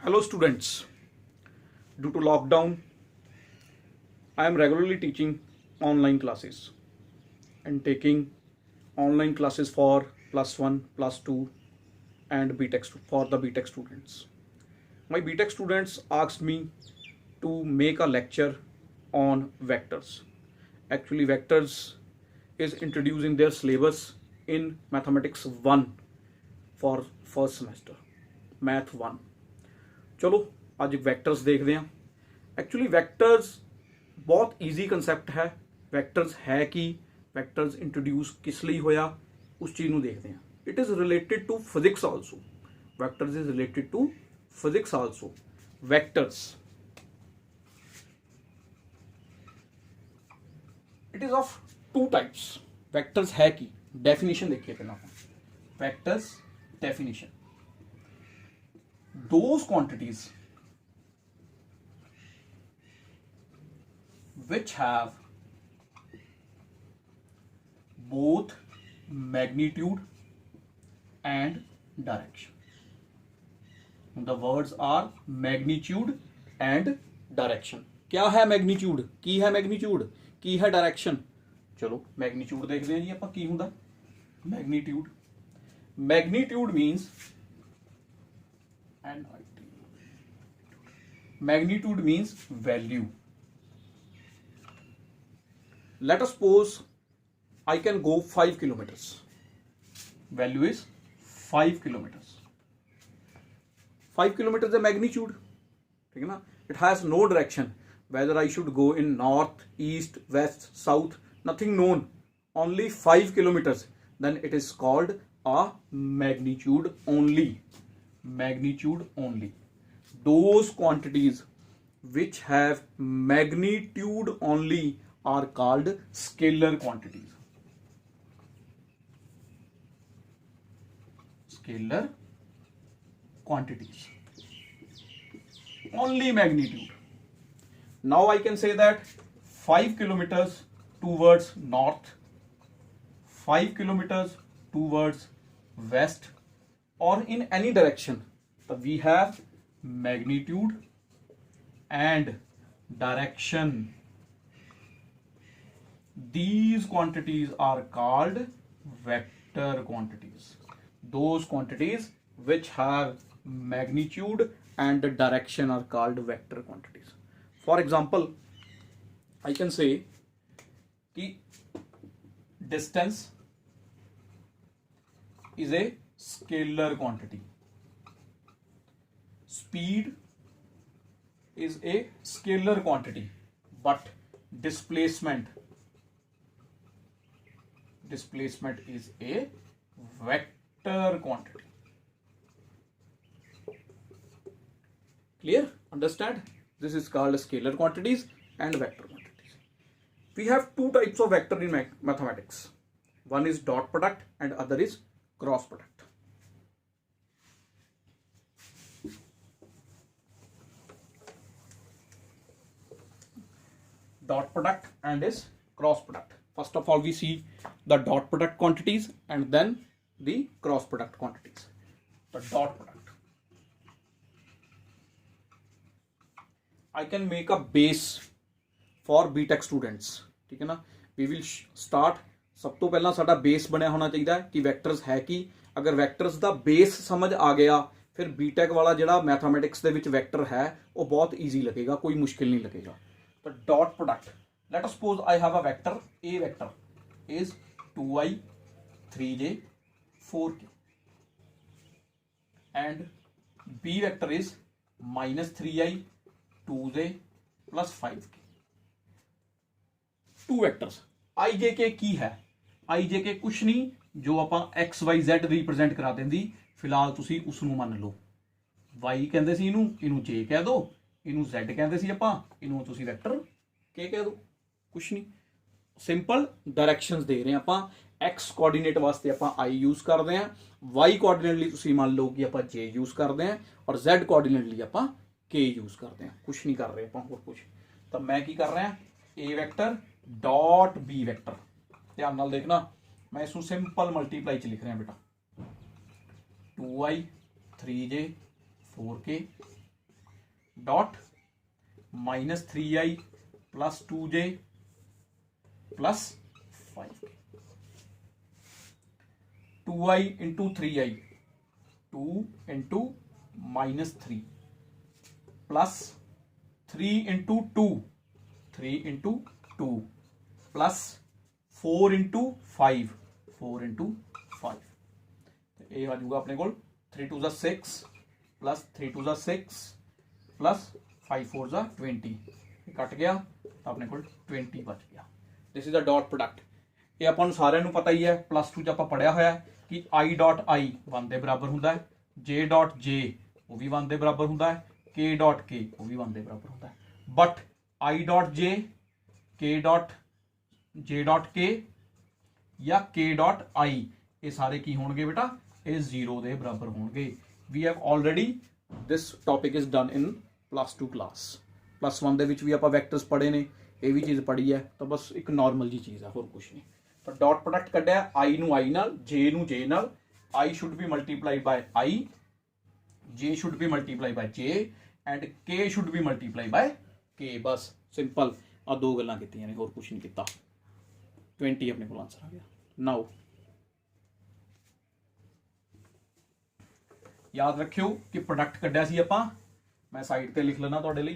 Hello students, due to lockdown, I am regularly teaching online classes and taking online classes for plus 1, plus 2 and BTech for the BTech students. My BTech students asked me to make a lecture on vectors. Actually vectors is introduced in their syllabus in mathematics 1 for first semester, math 1. चलो आज vectors देखते हैं। Actually vectors बहुत easy concept है। Vectors है कि vectors introduce किस लिए होया उस चीज़ ਨੂੰ देखते हैं। It is related to physics also. Vectors is related to physics also. Vectors it is of two types. Vectors है कि डेफिनेशन देखिए पहला। Vectors definition, those quantities which have both magnitude and direction. The words are magnitude and direction. क्या है magnitude? की है magnitude? की है direction? चलो magnitude देखते हैं जी ਆਪਾਂ ਕੀ ਹੁੰਦਾ। magnitude, magnitude means magnitude means value. Let us suppose I can go 5 kilometers. Value is 5 kilometers. 5 kilometers is a magnitude. ठीक है ना? It has no direction. Whether I should go in north, east, west, south, nothing known. Only 5 kilometers. Then it is called a magnitude only. Magnitude only. Those quantities which have magnitude only are called scalar quantities. Scalar quantities. Only magnitude. Now I can say that 5 kilometers towards north, 5 kilometers towards west, or in any direction. So we have magnitude and direction. These quantities are called vector quantities. Those quantities which have magnitude and direction are called vector quantities. For example, I can say कि distance is a scalar quantity. Speed is a scalar quantity, but displacement is a vector quantity. Clear? Understand? This is called scalar quantities and vector quantities. We have two types of vector in mathematics. One is dot product and other is cross product. Dot product and is cross product. First of all, we see the dot product quantities and then the cross product quantities. The dot product. I can make a base for BTech students. ठीक है ना? We will start. सब तो पहला साडा base बनया होना चाहिए कि वैक्टर्स है कि अगर वैक्टर्स का बेस समझ आ गया फिर बीटेक वाला जिहड़ा मैथमेटिक्स दे विच वैक्टर है वो बहुत ईजी लगेगा, कोई मुश्किल नहीं लगेगा। तो dot product, let us suppose I have a vector, A vector is 2i 3j 4k and B vector is -3i 2j + 5k। Two vectors. आई जे के की है? आई जे के कुछ नहीं, जो आप XYZ रिप्रजेंट करा देंदी। फिलहाल तुसी उसनू मान लो y कहंदे सी, इनू j कह दो, इनू z कहंदे सी आपां, इनू तुसी वेक्टर k कह दो। कुछ नहीं, सिंपल डायरैक्शंस दे रहे हैं आपां। x कोऑर्डिनेट वास्ते आपां i यूज करते हैं, y कोऑर्डिनेट लिए तुसी मान लो कि आपां j यूज करते हैं और z कोऑर्डिनेट लिए आपां k यूज करते हैं। कुछ नहीं कर रहे आपां होर कुछ। तो मैं की कर रहा a vector dot B vector. ध्यान नाल देखना, मैं इसको सिंपल मल्टीप्लाई च लिख रहा बेटा। 2i 3j 4k dot minus 3i plus 2j plus 5k, 2i into 3i, 2 into minus 3 plus 3 into 2, 3 into 2 plus 4 into 5, 4 into 5, ये आ जाऊगा अपने को 3 2 6 प्लस 3 2 6 प्लस 5 4 20, कट गया तो अपने को 20 बच गया। This is a dot product. ये अपन सारे नूं पता ही है, प्लस 2 च आपां पढ़िया होया कि आई डॉट आई 1 के बराबर हुंदा है, जे डॉट जे वो भी 1 के बराबर हुंदा है, के डॉट के वो भी 1 के बराबर हुंदा है, बट आई डॉट जे, के डॉट जे डॉट के या के डॉट आई ये सारे की होणगे बेटा, ये 0 के बराबर होणगे। We have already this topic is done in plus 2 class. Plus 1 दे विच भी आपां वैक्टर्स पढ़े ने, ये भी चीज़ पढ़ी है, तो बस एक नॉर्मल जी चीज़ है, होर कुछ नहीं। तो डॉट प्रोडक्ट कढ़िया आई नू आई नाल, जे नू जे नाल, I should be multiply by I, J should be multiply by J and के शुड बी मल्टीप्लाई बाय के। बस सिंपल आ दो गल्लां कीतियां ने, होर कुछ नहीं किया। 20 अपने को आंसर आ गया। नाउ याद रखियो कि प्रोडक्ट कढ़िया सी आपां, मैं साइड ते लिख लेना तुहाडे लई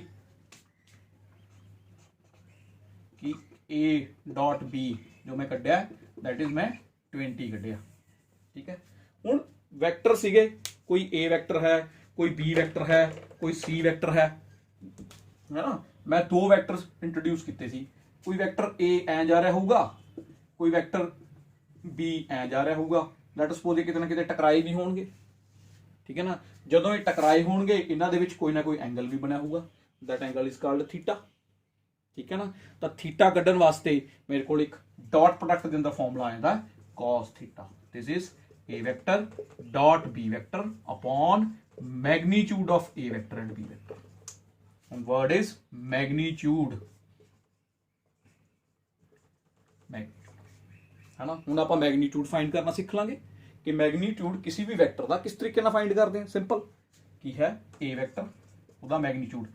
कि ए डॉट बी जो मैं कढ़िया दैट इज मैं 20 कढ़िया। ठीक है, हुण वैक्टर सीगे, कोई ए वैक्टर है, कोई बी वैक्टर है, कोई सी वैक्टर है ना। मैं दो वैक्टर्स इंट्रोड्यूस किए सी, कोई वैक्टर ए ऐ जा रहा होगा, कोई वैक्टर बी ऐ जा रहा होगा। लैट सपोज ये किते ना किते टकराए भी होणगे। ठीक है ना, जदों ये टकराए होणगे इन्हां दे विच कोई ना कोई एंगल भी बनया होगा, that angle is called theta. ठीक है ना, तो थीटा कढ़न वास्ते मेरे को एक डॉट प्रोडक्ट के अंदर फॉर्मूला आ जाता है cos theta. This is a vector dot B vector upon magnitude of A vector and B vector, and word is magnitude, है ना। हुण आपां मैग्नीट्यूड फाइंड करना सीख लांगे कि मैग्नीट्यूड किसी भी वैक्टर का किस तरीके नाल फाइंड करते हैं। सिंपल की है ए वैक्टर उहदा मैग्नीट्यूड,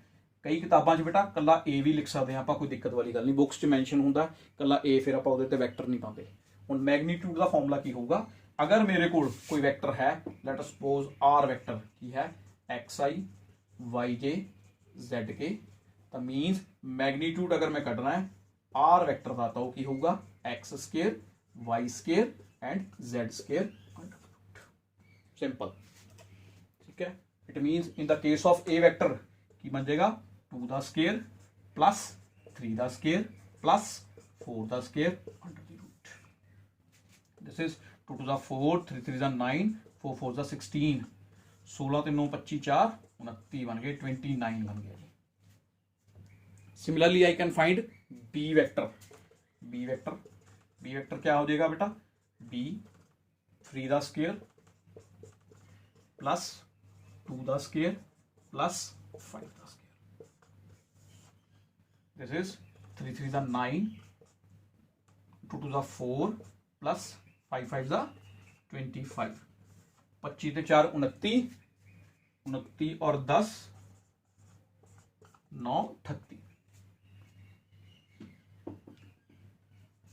कई किताबां 'च बेटा कल्ला ए भी लिख सकते हैं आपां, कोई दिक्कत वाली गल नहीं, बुक्स 'च मैंशन हुंदा कल्ला ए, फिर आपां उहदे ते वैक्टर नहीं पाते। हुण मैग्नीट्यूड का फॉर्मूला की होगा, अगर मेरे कोल कोई वैक्टर है, let us suppose R vector की है एक्स आई वाई जे जेड के, तो मीन्स मैग्नीट्यूड अगर मैं कढ़ना है आर वैक्टर का तो की होगा x square Y square and Z square. Simple. ठीक है, it means in the case of A vector की बन जाएगा 2 the square plus 3 the square plus 4 the square under the root. This is 2 to the 4, 3 3 जा 9, 4 4 जा 16, 16 ते 9 25 4 29 बन गए, 29 बन गया जी। Similarly I can find B vector. B vector क्या हो जाएगा बेटा, B 3 the square plus 2 the square plus 5 the square. This is 3 3 जा 9, 2 2 जा 4 प्लस 5 5 जा 25, 25 ते 4 29, 29 और 10 9 38।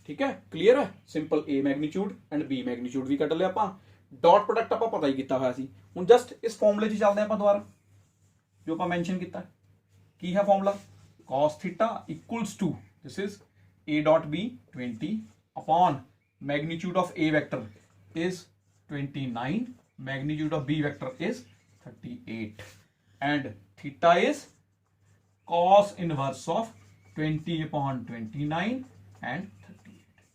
ठीक है, क्लियर है। Simple A magnitude and B magnitude भी कट लिया आपां, डॉट प्रोडक्ट आपां पता ही किया होया सी। हुण जस्ट इस फॉर्मूले 'च चलदे आपां दोबारा जो आपां मैंशन किया। की है formula, cos theta equals to this is a dot B 20 upon magnitude of A vector is 29, magnitude of b vector is 38 and theta is cos inverse of 20 upon 29 and 38।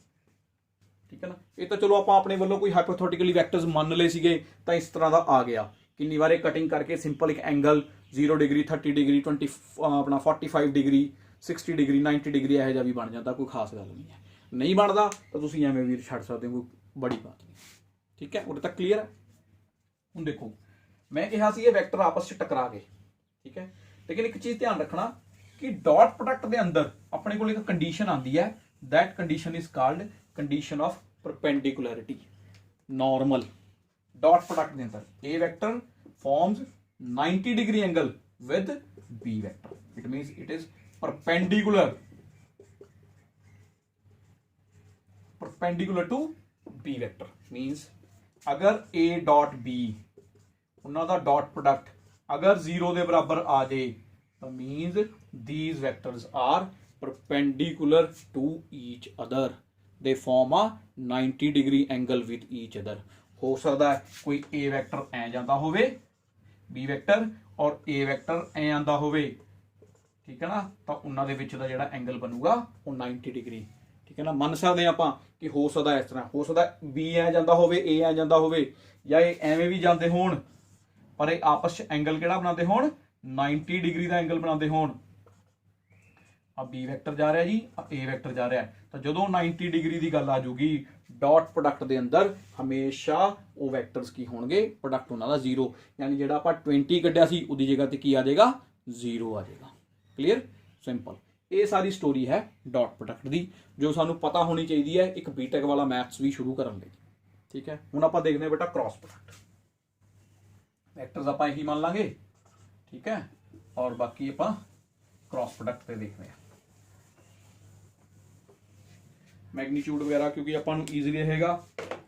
ठीक है ना, ये तो चलो आपां अपने वालों कोई हाइपोथेटिकली वैक्टर्स मान ले सीगे तो इस तरह का आ गया। किन्नी बार कटिंग करके सिंपल एक एंगल 0 डिग्री 30 डिग्री 20 अपना 45 डिग्री 60 डिग्री 90 डिग्री यह जा भी बन जाता, कोई खास गल नहीं है। नहीं बनता तो तुसीं एवें भी छड्ड सकते हो, कोई बड़ी बात नहीं। ठीक है, उधर तक क्लीयर है। हुण देखो मैं कहा सी ये वैक्टर आपस में टकरा गए। ठीक है, लेकिन एक चीज ध्यान रखना कि डॉट प्रोडक्ट के अंदर अपने को एक कंडीशन आती है, that condition is called condition of perpendicularity. Normal dot product के अंदर ए vector forms 90 degree angle with B vector. It means it is perpendicular to B vector. Means अगर A dot B उन्हों का डॉट प्रोडक्ट अगर 0 के बराबर आ जाए तो means these vectors are perpendicular to each other. They form a 90 degree angle with each other. हो सकता है कोई A वैक्टर ऐ जाता होवे B वैक्टर और A वैक्टर ऐ आंदा होवे, ठीक है ना, तो उन्होंने दे विच दा जिहड़ा एंगल बनूगा वो 90 डिग्री, ठीक है ना। मन सकते हैं आपां कि हो सकता है इस तरह, हो सकता है B ऐ जांदा होवे A ऐ जांदा होवे या ये एवें भी जाते होण, पर ये आपस च एंगल किहड़ा बनाते होण 90 डिग्री का एंगल बनाते होण। अब B वैक्टर जा रहा है जी, A वैक्टर जा रहा है, तो जो 90 डिग्री की गल आ जूगी डॉट प्रोडक्ट के अंदर हमेशा वो वैक्टर्स की होणगे प्रोडक्ट उन्हों का 0, यानी जो आप 20 कढ़िया सी उहदी जगह ते की आ जाएगा 0 आ जाएगा। Clear, simple. ये सारी स्टोरी है डॉट प्रोडक्ट की जो सानू पता होनी चाहिए है एक बीटेक वाला मैथ्स भी शुरू करने लई, ठीक है। हुण आपां देखने बेटा क्रॉस प्रोडक्ट, वैक्टर्स आपां यही मान लांगे, ठीक है, और बाकी आपां क्रॉस प्रोडक्ट पे देखने हैं। मैग्नीट्यूड वगैरह क्योंकि आपां नूं ईजीली रहेगा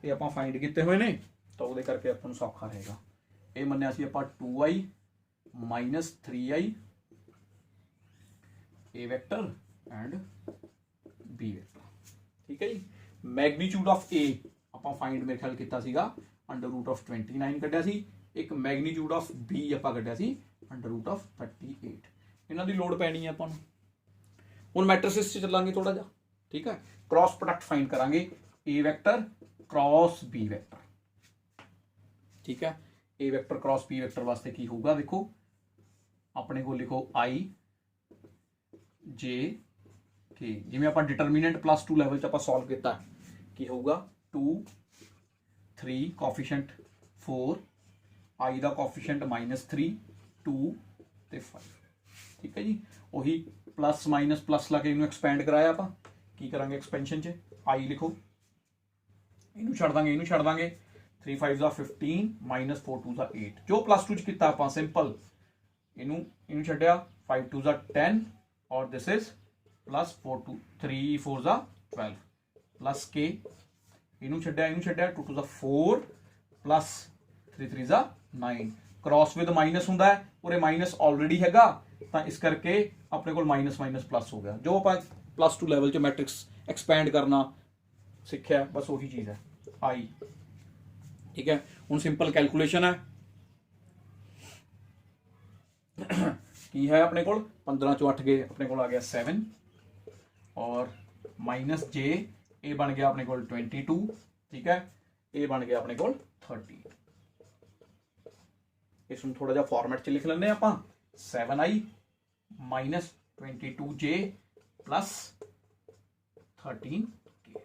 ये आपां फाइंड कीते हुए ने तो उहदे करके आपां नूं सौखा रहेगा। ये मन्निया सी आपां 2i minus 3i A vector and B vector, ठीक है जी। मैग्नीट्यूड ऑफ ए आपां फाइंड मेरे ख्याल कीता सीगा अंडर रूट ऑफ 29 कढ़िया सी, एक मैग्नीट्यूड ऑफ बी आपां कढ़िया सी अंडर रूट ऑफ 38। इन्हां दी लोड़ पैनी है आपां नूं। हुण मैट्रिसेस च चलांगे थोड़ा जा, ठीक है। क्रॉस प्रोडक्ट फाइंड करांगे ए वैक्टर क्रॉस बी वैक्टर, ठीक है। ए वैक्टर क्रॉस बी वैक्टर वास्ते की होगा, देखो अपने को लिखो आई जे के, जिवें आपां डिटरमिनेंट +2 लैवल च आपां सॉल्व किया की होगा 2 3 कोफिशिएंट 4 आई दा कोफिशिएंट -3 2 ते 5, ठीक है जी। वही प्लस माइनस प्लस ला के इनू एक्सपेंड कराया आपां की करांगे एक्सपेंशन च आई लिखो, इनू छड़ दांगे इनू छड़ दांगे 3 5 15 माइनस 4 2 8 जो +2 च कीता आपां सिंपल इनू इनू छड्डिया 5 2 10 और दिस इज प्लस 4 2 3 4 12 प्लस के इनू छड्डिया 2 2 4 प्लस 3 3 9 क्रॉस विद माइनस हुंदा है और माइनस ऑलरेडी हैगा तो इस करके अपने को माइनस माइनस प्लस हो गया। जो आप +2 लैवल च मैट्रिक्स एक्सपैंड करना सीखा बस वही चीज़ है आई, ठीक है। हुण सिंपल कैलकुलेशन है की है अपने को 15 चो 8 गए अपने को आ गया 7 और माइनस जे ए बन गया अपने को 22, ठीक है। ए बन गया अपने को 30। इसमें थोड़ा जा फॉर्मेट च लिख लें आप 7i minus 22j plus 13k,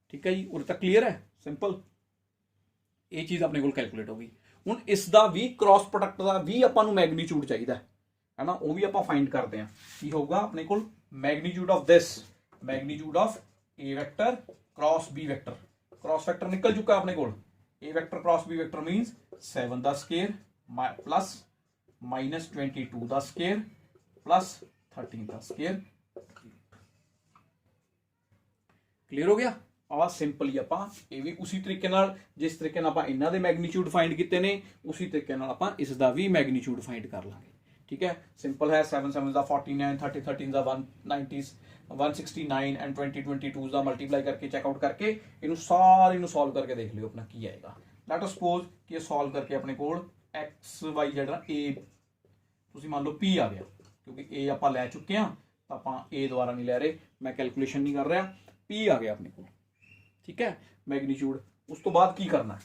ठीक है जी। उधर तक क्लीयर है, सिंपल। ये चीज़ अपने को कैलकुलेट होगी। हुण इसका भी क्रॉस प्रोडक्ट का भी आपां नूं मैग्नीट्यूड चाहिए है ना, वो भी आपां फाइंड करते हैं की होगा अपने को magnitude of this, magnitude of A vector cross B vector, cross vector निकल चुका अपने को, ए वैक्टर क्रॉस बी वैक्टर मीनस 7 दा स्केयर प्लस माइनस 22 दा स्केयर प्लस 13 दा स्केयर। क्लीयर हो गया। आ सिंपली आपां ये भी उसी तरीके नाल जिस तरीके नाल आपां इन्हां दे मैग्नीट्यूड फाइंड कीते ने उसी तरीके नाल आपां इस दा भी मैग्नीट्यूड फाइंड कर लांगे, ठीक है। सिंपल है 7 7 दा 49 30 13 दा 190 169 एंड 20 22 दा मल्टीप्लाई करके चेकआउट करके इनू सारे इनू सॉल्व करके देख लियो अपना की आएगा। लेट अस सपोज कि सॉल्व करके अपने को एक्स वाई जेड ए तुसीं मान लो पी आ गया क्योंकि ए आपां लै चुके हैं तो आपां ए दोबारा नहीं लै रहे, मैं कैलकुलेशन नहीं कर रहा, पी आ गया अपने को, ठीक है। मैग्नीट्यूड उस तो बाद की करना है,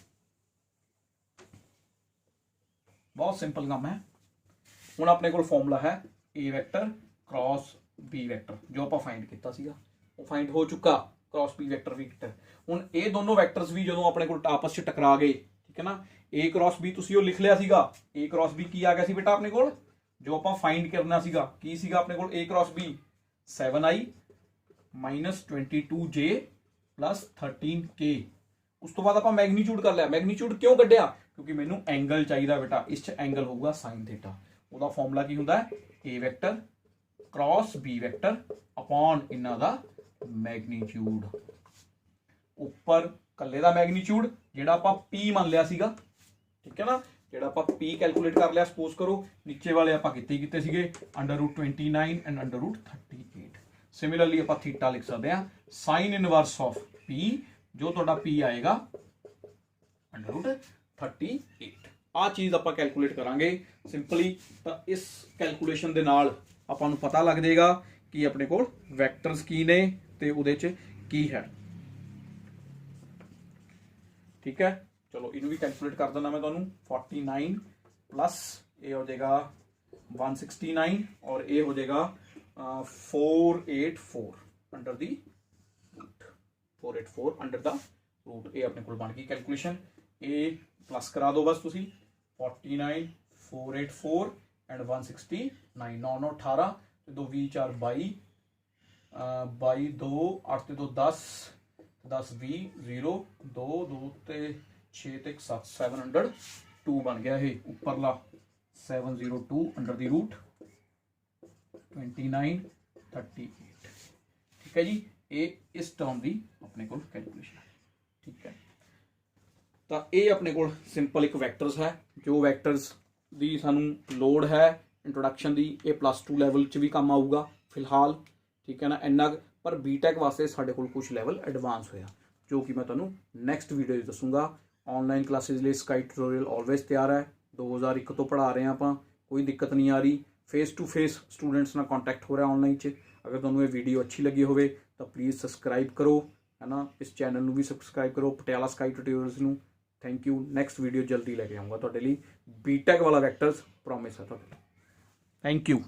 बहुत सिंपल काम है। हुण अपने को फॉर्मूला है ए वैक्टर क्रॉस बी वैक्टर जो आप फाइंड किया सीगा वो फाइंड हो चुका, क्रॉस बी वैक्टर भी किया। हुण ये दोनों वैक्टर्स भी जो अपने को आपस में टकरा गए, ठीक है ना, ए क्रॉस बी तुसीं लिख लिया सीगा, ए क्रॉस बी की आ गया सी बेटा अपने को जो आप फाइंड करना सीगा की सीगा अपने को ए cross B 7i minus 22j plus 13k। उस तो बाद आप मैग्नीट्यूड कर लिया। मैग्नीट्यूड क्यों कढ़िया क्योंकि मैनू एंगल चाहिए बेटा, इस एंगल होगा साइन थीटा, ਉਹਦਾ ਫਾਰਮੂਲਾ ਕੀ ਹੁੰਦਾ ਹੈ, A vector cross B vector upon ਇਹਨਾਂ ਦਾ मैगनीट्यूड। ਉੱਪਰ ਕੱਲੇ ਦਾ मैगनीट्यूड ਜਿਹੜਾ ਆਪਾਂ P ਮੰਨ ਲਿਆ ਸੀਗਾ, ਠੀਕ ਹੈ ਨਾ, ਜਿਹੜਾ ਆਪਾਂ P कैलकुलेट कर लिया सपोज करो, नीचे वाले ਆਪਾਂ ਕੀਤੇ ਸੀਗੇ √29 एंड √38। सिमिलरली ਆਪਾਂ थीटा लिख सकते हैं साइन इनवर्स ऑफ P, जो ਤੁਹਾਡਾ P आएगा √38। ਆ ਚੀਜ਼ ਆਪਾਂ कैलकुलेट ਕਰਾਂਗੇ ਸਿੰਪਲੀ। ਤਾਂ ਇਸ कैलकुलेशन ਦੇ ਨਾਲ ਆਪਾਂ ਨੂੰ ਪਤਾ ਲੱਗ ਜਾਏਗਾ ਕਿ ਆਪਣੇ ਕੋਲ ਵੈਕਟਰਸ ਕੀ ਨੇ ਤੇ ਉਹਦੇ ਚ ਕੀ ਹੈ, ठीक है। चलो इनू भी कैलकुलेट कर देना मैं तुहानू। 49 प्लस ए हो जाएगा 169 और ए हो जाएगा 484 under the root, 484 under the root. ए अपने को बन गई कैलकुलेशन। ए प्लस करा दो बस तुसी, 49 484 एंड 169 9 9 18 2 20 4 22 22 2 8 2 10 10 20 0 2 2 ते 6 ते 7 702 बन गया है। उपरला 702 अंडर दी रूट 29 38, ठीक है जी। ये इस टर्म की अपने को कैलकुलेशन है, ठीक है। तो ये अपने को सिंपल एक वैक्टर्स है, जो वैक्टर्स की सानू लोड़ है इंट्रोडक्शन की, ये +2 लैवल च भी काम आऊगा फिलहाल, ठीक है ना। इन्ना पर बीटैक वास्ते साढ़े कोल कुछ लैवल एडवांस होया, जो कि मैं तुहानू नैक्सट वीडियो दसूँगा। ऑनलाइन क्लासिस लिए स्काई ट्यूटोरियल ऑलवेज तैयार है, 2001 तो पढ़ा रहे हैं आप, कोई दिक्कत नहीं आ रही। फेस टू फेस स्टूडेंट्स नाल कॉन्टैक्ट हो रहा है ऑनलाइन च। अगर तुहानू ये वीडियो अच्छी लगी हो तो प्लीज़ सबसक्राइब करो, है ना। इस चैनल में भी सबसक्राइब करो, पटियाला स्काई ट्यूटोरियल्स नू। Thank you. नैक्सट वीडियो जल्दी लेके आऊँगा तुहाडे लई, बीटैक वाला वैक्टर्स प्रॉमिस है तुहाडे। Thank you.